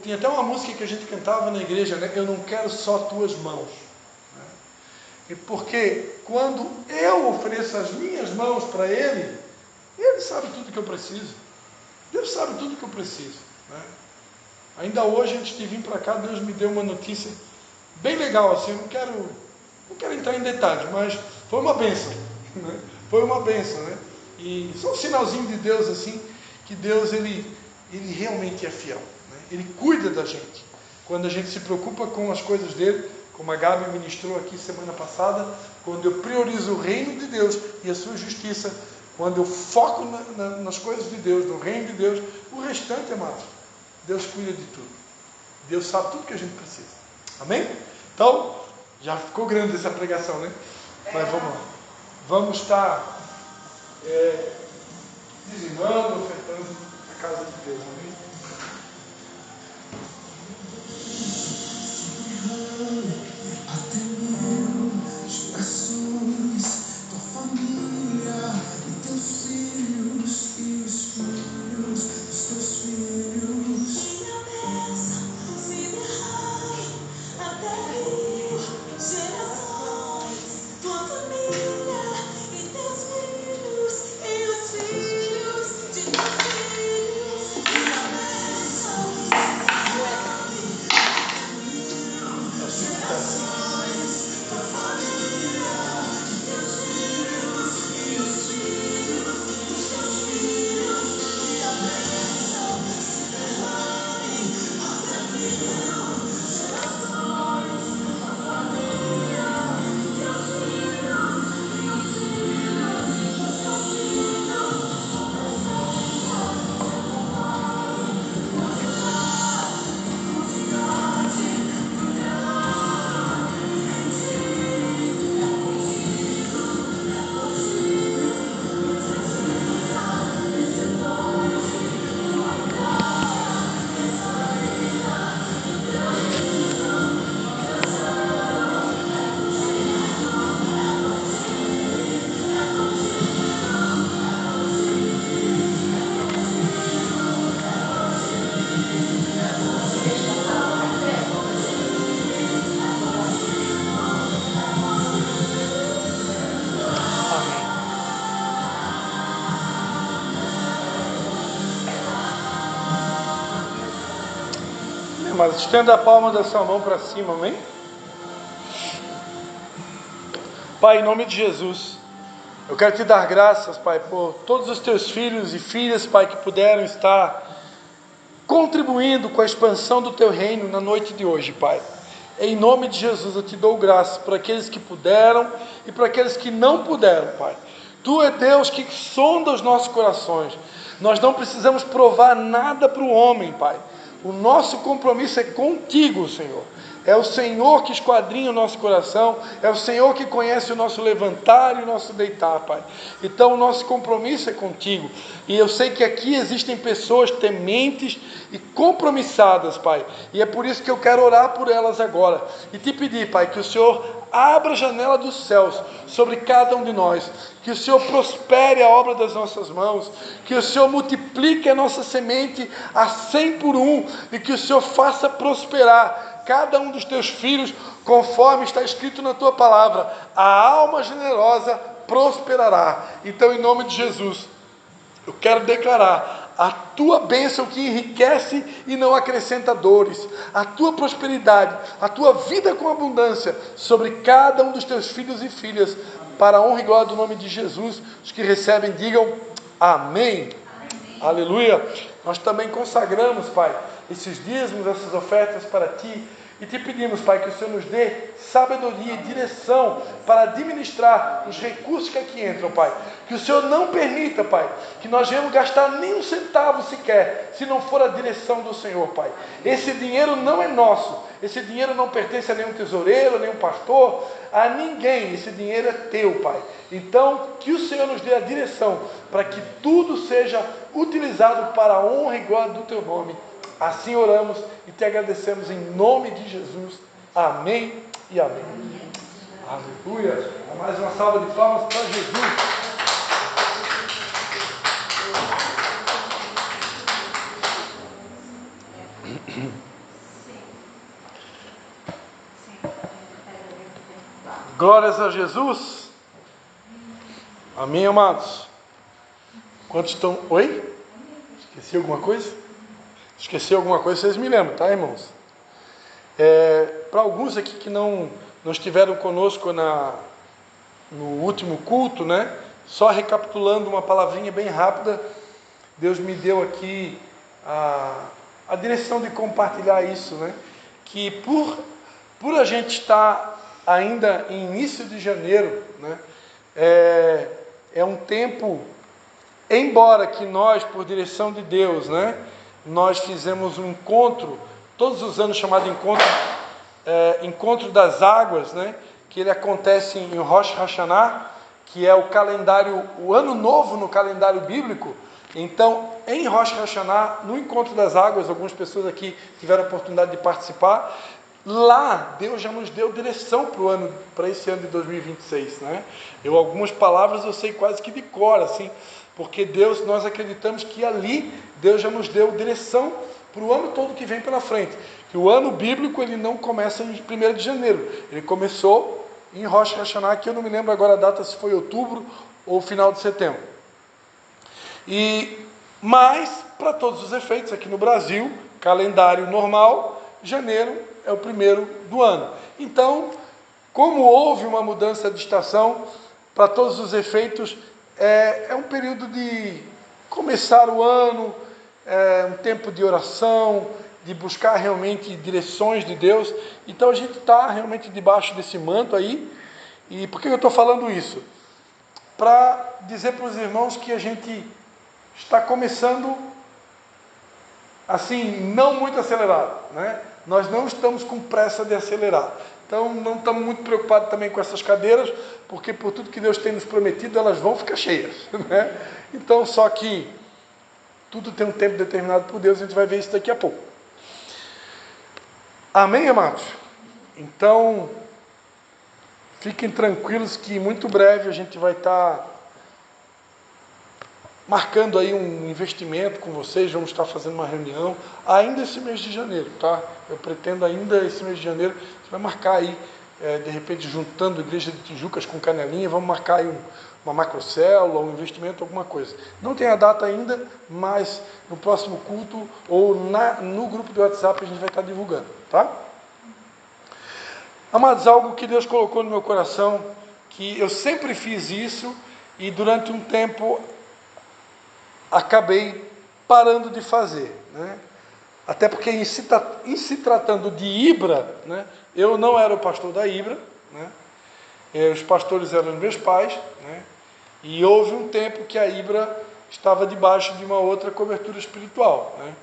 Tinha até uma música que a gente cantava na igreja, né? Eu não quero só tuas mãos. E porque quando eu ofereço as minhas mãos para Ele, Ele sabe tudo que eu preciso. Deus sabe tudo que eu preciso, né? Ainda hoje, antes de vir para cá, Deus me deu uma notícia bem legal, assim. Eu não quero entrar em detalhes, mas foi uma bênção, né? Foi uma bênção, né? E só um sinalzinho de Deus, assim, que Deus, Ele realmente é fiel, né? Ele cuida da gente. Quando a gente se preocupa com as coisas dele, como a Gabi ministrou aqui semana passada, quando eu priorizo o reino de Deus e a sua justiça, quando eu foco nas coisas de Deus, no reino de Deus, o restante, amado, Deus cuida de tudo. Deus sabe tudo que a gente precisa. Amém? Então, já ficou grande essa pregação, né? Mas vamos lá. Vamos estar dizimando, ofertando a casa de Deus. Amém? Mas estenda a palma da sua mão para cima, amém? Pai, em nome de Jesus, eu quero te dar graças, Pai, por todos os teus filhos e filhas, Pai, que puderam estar contribuindo com a expansão do teu reino na noite de hoje, Pai. Em nome de Jesus, eu te dou graças por aqueles que puderam e por aqueles que não puderam, Pai. Tu é Deus que sonda os nossos corações. Nós não precisamos provar nada para o homem, Pai. O nosso compromisso é contigo, Senhor. É o Senhor que esquadrinha o nosso coração, é o Senhor que conhece o nosso levantar e o nosso deitar, Pai. Então o nosso compromisso é contigo. E eu sei que aqui existem pessoas tementes e compromissadas, Pai. E é por isso que eu quero orar por elas agora. E te pedir, Pai, que o Senhor abra a janela dos céus sobre cada um de nós. Que o Senhor prospere a obra das nossas mãos. Que o Senhor multiplique a nossa semente a 100 por 1. E que o Senhor faça prosperar cada um dos teus filhos, conforme está escrito na tua palavra. A alma generosa prosperará. Então, em nome de Jesus, eu quero declarar a tua bênção que enriquece e não acrescenta dores, a tua prosperidade, a tua vida com abundância sobre cada um dos teus filhos e filhas, para a honra e glória do nome de Jesus. Os que recebem, digam Amém? Aleluia. Nós também consagramos, Pai, esses dízimos, essas ofertas para Ti. E te pedimos, Pai, que o Senhor nos dê sabedoria e direção para administrar os recursos que aqui entram, Pai. Que o Senhor não permita, Pai, que nós venhamos gastar nem um centavo sequer, se não for a direção do Senhor, Pai. Esse dinheiro não é nosso. Esse dinheiro não pertence a nenhum tesoureiro, a nenhum pastor, a ninguém. Esse dinheiro é Teu, Pai. Então, que o Senhor nos dê a direção para que tudo seja utilizado para a honra e glória do Teu nome. Assim oramos e te agradecemos em nome de Jesus. Amém e amém. Aleluia. Mais uma salva de palmas para Jesus. Glórias a Jesus. Amém, amados. Quantos estão... Oi? Esqueci alguma coisa? Esqueci alguma coisa, vocês me lembram, tá, irmãos? Para alguns aqui que não estiveram conosco no último culto, né? Só recapitulando uma palavrinha bem rápida, Deus me deu aqui a direção de compartilhar isso, né? Que por a gente estar ainda em início de janeiro, né? É um tempo, embora que nós, por direção de Deus, né? Nós fizemos um encontro, todos os anos chamado Encontro das Águas, né? Que ele acontece em Rosh Hashanah, que é o ano novo no calendário bíblico. Então, em Rosh Hashanah, no Encontro das Águas, algumas pessoas aqui tiveram a oportunidade de participar. Lá, Deus já nos deu direção para esse ano de 2026, né? Algumas palavras eu sei quase que de cor, assim, porque nós acreditamos que ali Deus já nos deu direção para o ano todo que vem pela frente. Que o ano bíblico ele não começa em 1º de janeiro, ele começou em Rosh Hashanah, que eu não me lembro agora a data, se foi outubro ou final de setembro. Mas, para todos os efeitos, aqui no Brasil, calendário normal, janeiro é o primeiro do ano. Então, como houve uma mudança de estação, para todos os efeitos, é um período de começar o ano, um tempo de oração, de buscar realmente direções de Deus. Então a gente está realmente debaixo desse manto aí. E por que eu estou falando isso? Para dizer para os irmãos que a gente está começando assim, não muito acelerado, né? Nós não estamos com pressa de acelerar. Então não estamos muito preocupados também com essas cadeiras, porque por tudo que Deus tem nos prometido, elas vão ficar cheias, né? Então, só que tudo tem um tempo determinado por Deus, a gente vai ver isso daqui a pouco. Amém, amados? Então, fiquem tranquilos que muito breve a gente vai estar marcando aí um investimento com vocês, vamos estar fazendo uma reunião ainda esse mês de janeiro, tá? Eu pretendo ainda esse mês de janeiro, você vai marcar aí, de repente juntando a Igreja de Tijucas com Canelinha, vamos marcar aí uma macrocélula, um investimento, alguma coisa. Não tem a data ainda, mas no próximo culto ou no grupo do WhatsApp a gente vai estar divulgando, tá? Amados, algo que Deus colocou no meu coração, que eu sempre fiz isso e durante um tempo acabei parando de fazer, né? Até porque em se tratando de Ibra, né, eu não era o pastor da Ibra, né? Os pastores eram os meus pais, né? E houve um tempo que a Ibra estava debaixo de uma outra cobertura espiritual, né?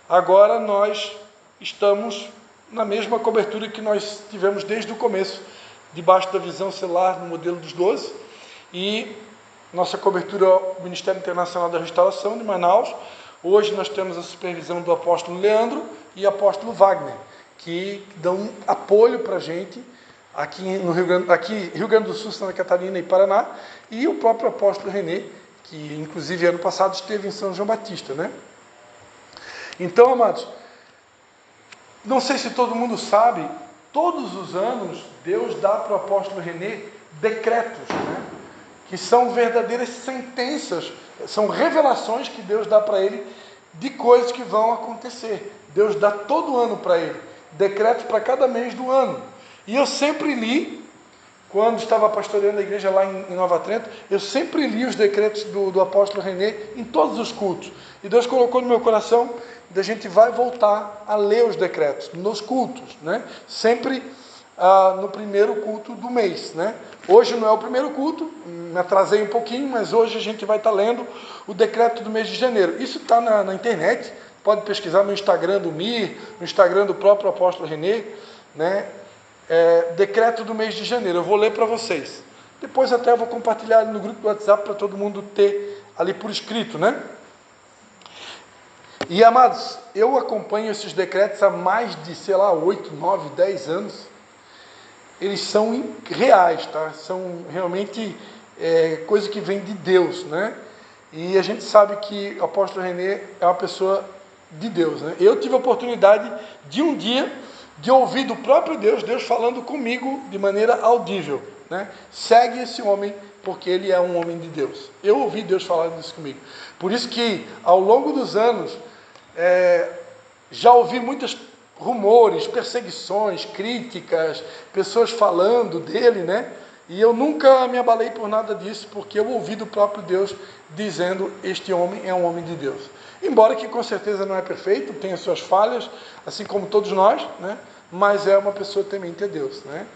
Agora nós estamos na mesma cobertura que nós tivemos desde o começo, debaixo da visão celular no modelo dos 12, e nossa cobertura é o Ministério Internacional da Restauração de Manaus. Hoje nós temos a supervisão do apóstolo Leandro e apóstolo Wagner, que dão apoio para a gente aqui no Rio Grande do Sul, Santa Catarina e Paraná, e o próprio apóstolo Renê, que inclusive ano passado esteve em São João Batista, né? Então, amados, não sei se todo mundo sabe, todos os anos Deus dá para o apóstolo Renê decretos, né? Que são verdadeiras sentenças, são revelações que Deus dá para ele de coisas que vão acontecer. Deus dá todo ano para ele, decretos para cada mês do ano. E eu sempre li quando estava pastoreando a igreja lá em Nova Trento, eu sempre li os decretos do apóstolo René em todos os cultos. E Deus colocou no meu coração que a gente vai voltar a ler os decretos nos cultos, né? Sempre no primeiro culto do mês, né? Hoje não é o primeiro culto, me atrasei um pouquinho, mas hoje a gente vai estar lendo o decreto do mês de janeiro. Isso está na internet, pode pesquisar no Instagram do Mir, no Instagram do próprio apóstolo René, né? Decreto do mês de janeiro, eu vou ler para vocês. Depois até eu vou compartilhar no grupo do WhatsApp para todo mundo ter ali por escrito, né? E amados, eu acompanho esses decretos há mais de, 8, 9, 10 anos. Eles são reais, tá? São realmente coisa que vem de Deus, né? E a gente sabe que o apóstolo René é uma pessoa de Deus, né? Eu tive a oportunidade de um dia de ouvir do próprio Deus falando comigo de maneira audível, né? Segue esse homem, porque ele é um homem de Deus. Eu ouvi Deus falando isso comigo. Por isso que, ao longo dos anos, já ouvi muitos rumores, perseguições, críticas, pessoas falando dele, né? E eu nunca me abalei por nada disso, porque eu ouvi do próprio Deus dizendo: este homem é um homem de Deus. Embora que com certeza não é perfeito, tem as suas falhas, assim como todos nós, né? Mas é uma pessoa temente a Deus, né?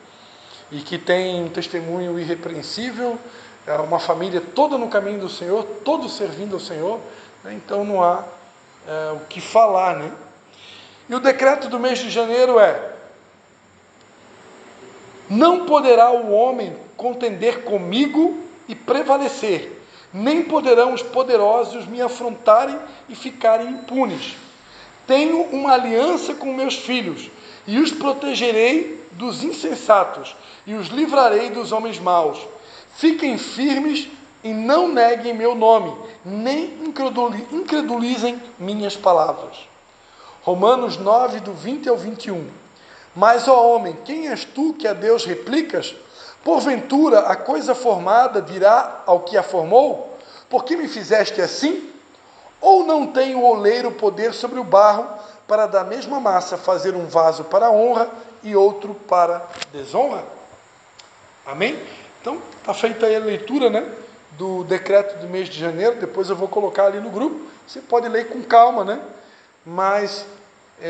E que tem um testemunho irrepreensível, é uma família toda no caminho do Senhor, todos servindo ao Senhor, né? Então não há o que falar, né? E o decreto do mês de janeiro não poderá o homem contender comigo e prevalecer, nem poderão os poderosos me afrontarem e ficarem impunes. Tenho uma aliança com meus filhos, e os protegerei dos insensatos, e os livrarei dos homens maus. Fiquem firmes e não neguem meu nome, nem incredulizem minhas palavras. Romanos 9, do 20 ao 21. Mas, ó homem, quem és tu que a Deus replicas? Porventura a coisa formada dirá ao que a formou: por que me fizeste assim? Ou não tem o oleiro poder sobre o barro, para da mesma massa fazer um vaso para honra e outro para desonra? Amém? Então, está feita aí a leitura, né, do decreto do mês de janeiro. Depois eu vou colocar ali no grupo. Você pode ler com calma, né? Mas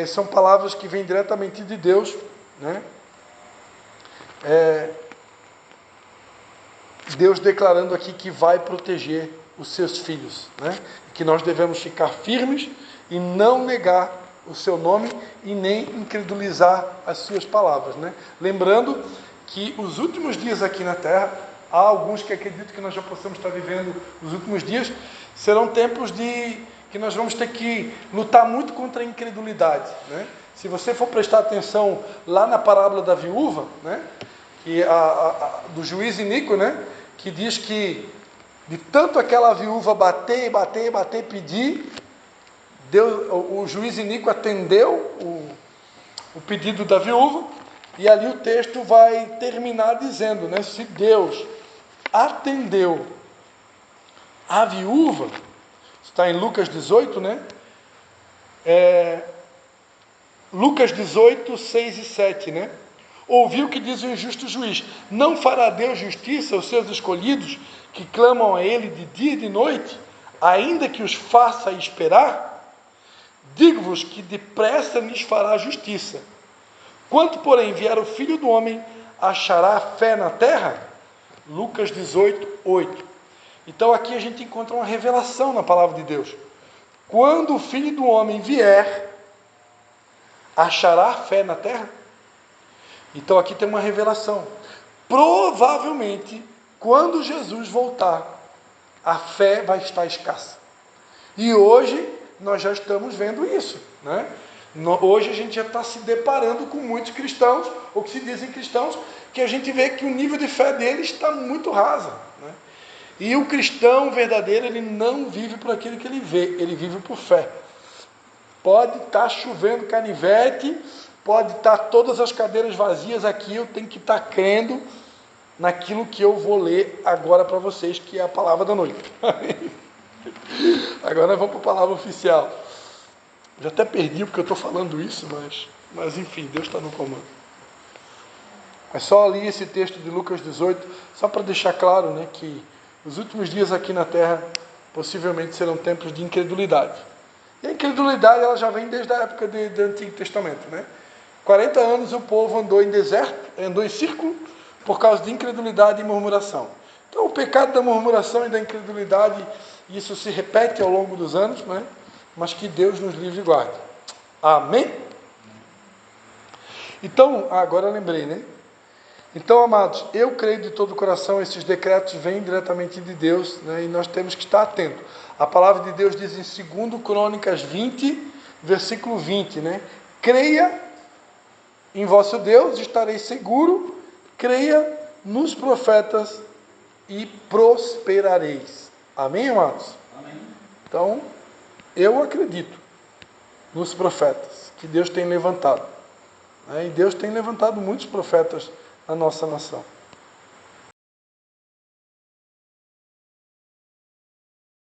são palavras que vêm diretamente de Deus, né? Deus declarando aqui que vai proteger os seus filhos, né? Que nós devemos ficar firmes e não negar o seu nome e nem incredulizar as suas palavras, né? Lembrando que os últimos dias aqui na Terra, há alguns que acreditam que nós já possamos estar vivendo os últimos dias, serão tempos que nós vamos ter que lutar muito contra a incredulidade, né? Se você for prestar atenção lá na parábola da viúva, né, do juiz iníquo, né, que diz que de tanto aquela viúva bater, pedir, o juiz iníquo atendeu o pedido da viúva, e ali o texto vai terminar dizendo, né, se Deus atendeu a viúva, está em Lucas 18, né? Lucas 18, 6 e 7, né? Ouviu o que diz o injusto juiz: não fará Deus justiça aos seus escolhidos, que clamam a Ele de dia e de noite, ainda que os faça esperar? Digo-vos que depressa lhes fará justiça. Quando, porém, vier o Filho do Homem, achará fé na terra? Lucas 18, 8. Então aqui a gente encontra uma revelação na palavra de Deus. Quando o Filho do Homem vier, achará fé na terra? Então aqui tem uma revelação. Provavelmente, quando Jesus voltar, a fé vai estar escassa. E hoje nós já estamos vendo isso, né? Hoje a gente já está se deparando com muitos cristãos, ou que se dizem cristãos, que a gente vê que o nível de fé deles está muito rasa, né? E o cristão verdadeiro, ele não vive por aquilo que ele vê, ele vive por fé. Pode estar chovendo canivete, pode estar todas as cadeiras vazias aqui, eu tenho que estar crendo naquilo que eu vou ler agora para vocês, que é a palavra da noite. Agora nós vamos para a palavra oficial. Já até perdi porque eu estou falando isso, mas enfim, Deus está no comando. Mas só ali esse texto de Lucas 18, só para deixar claro, né, que os últimos dias aqui na terra possivelmente serão tempos de incredulidade. E a incredulidade ela já vem desde a época do Antigo Testamento, né? 40 anos o povo andou em deserto, andou em círculo por causa de incredulidade e murmuração. Então o pecado da murmuração e da incredulidade, isso se repete ao longo dos anos, né? Mas que Deus nos livre e guarde. Amém? Então, agora eu lembrei, né? Então, amados, eu creio de todo o coração, esses decretos vêm diretamente de Deus, né? E nós temos que estar atentos. A palavra de Deus diz em 2 Crônicas 20, versículo 20, né? Creia em vosso Deus, estareis seguro, creia nos profetas e prosperareis. Amém, amados? Amém. Então, eu acredito nos profetas que Deus tem levantado. E Deus tem levantado muitos profetas na nossa nação.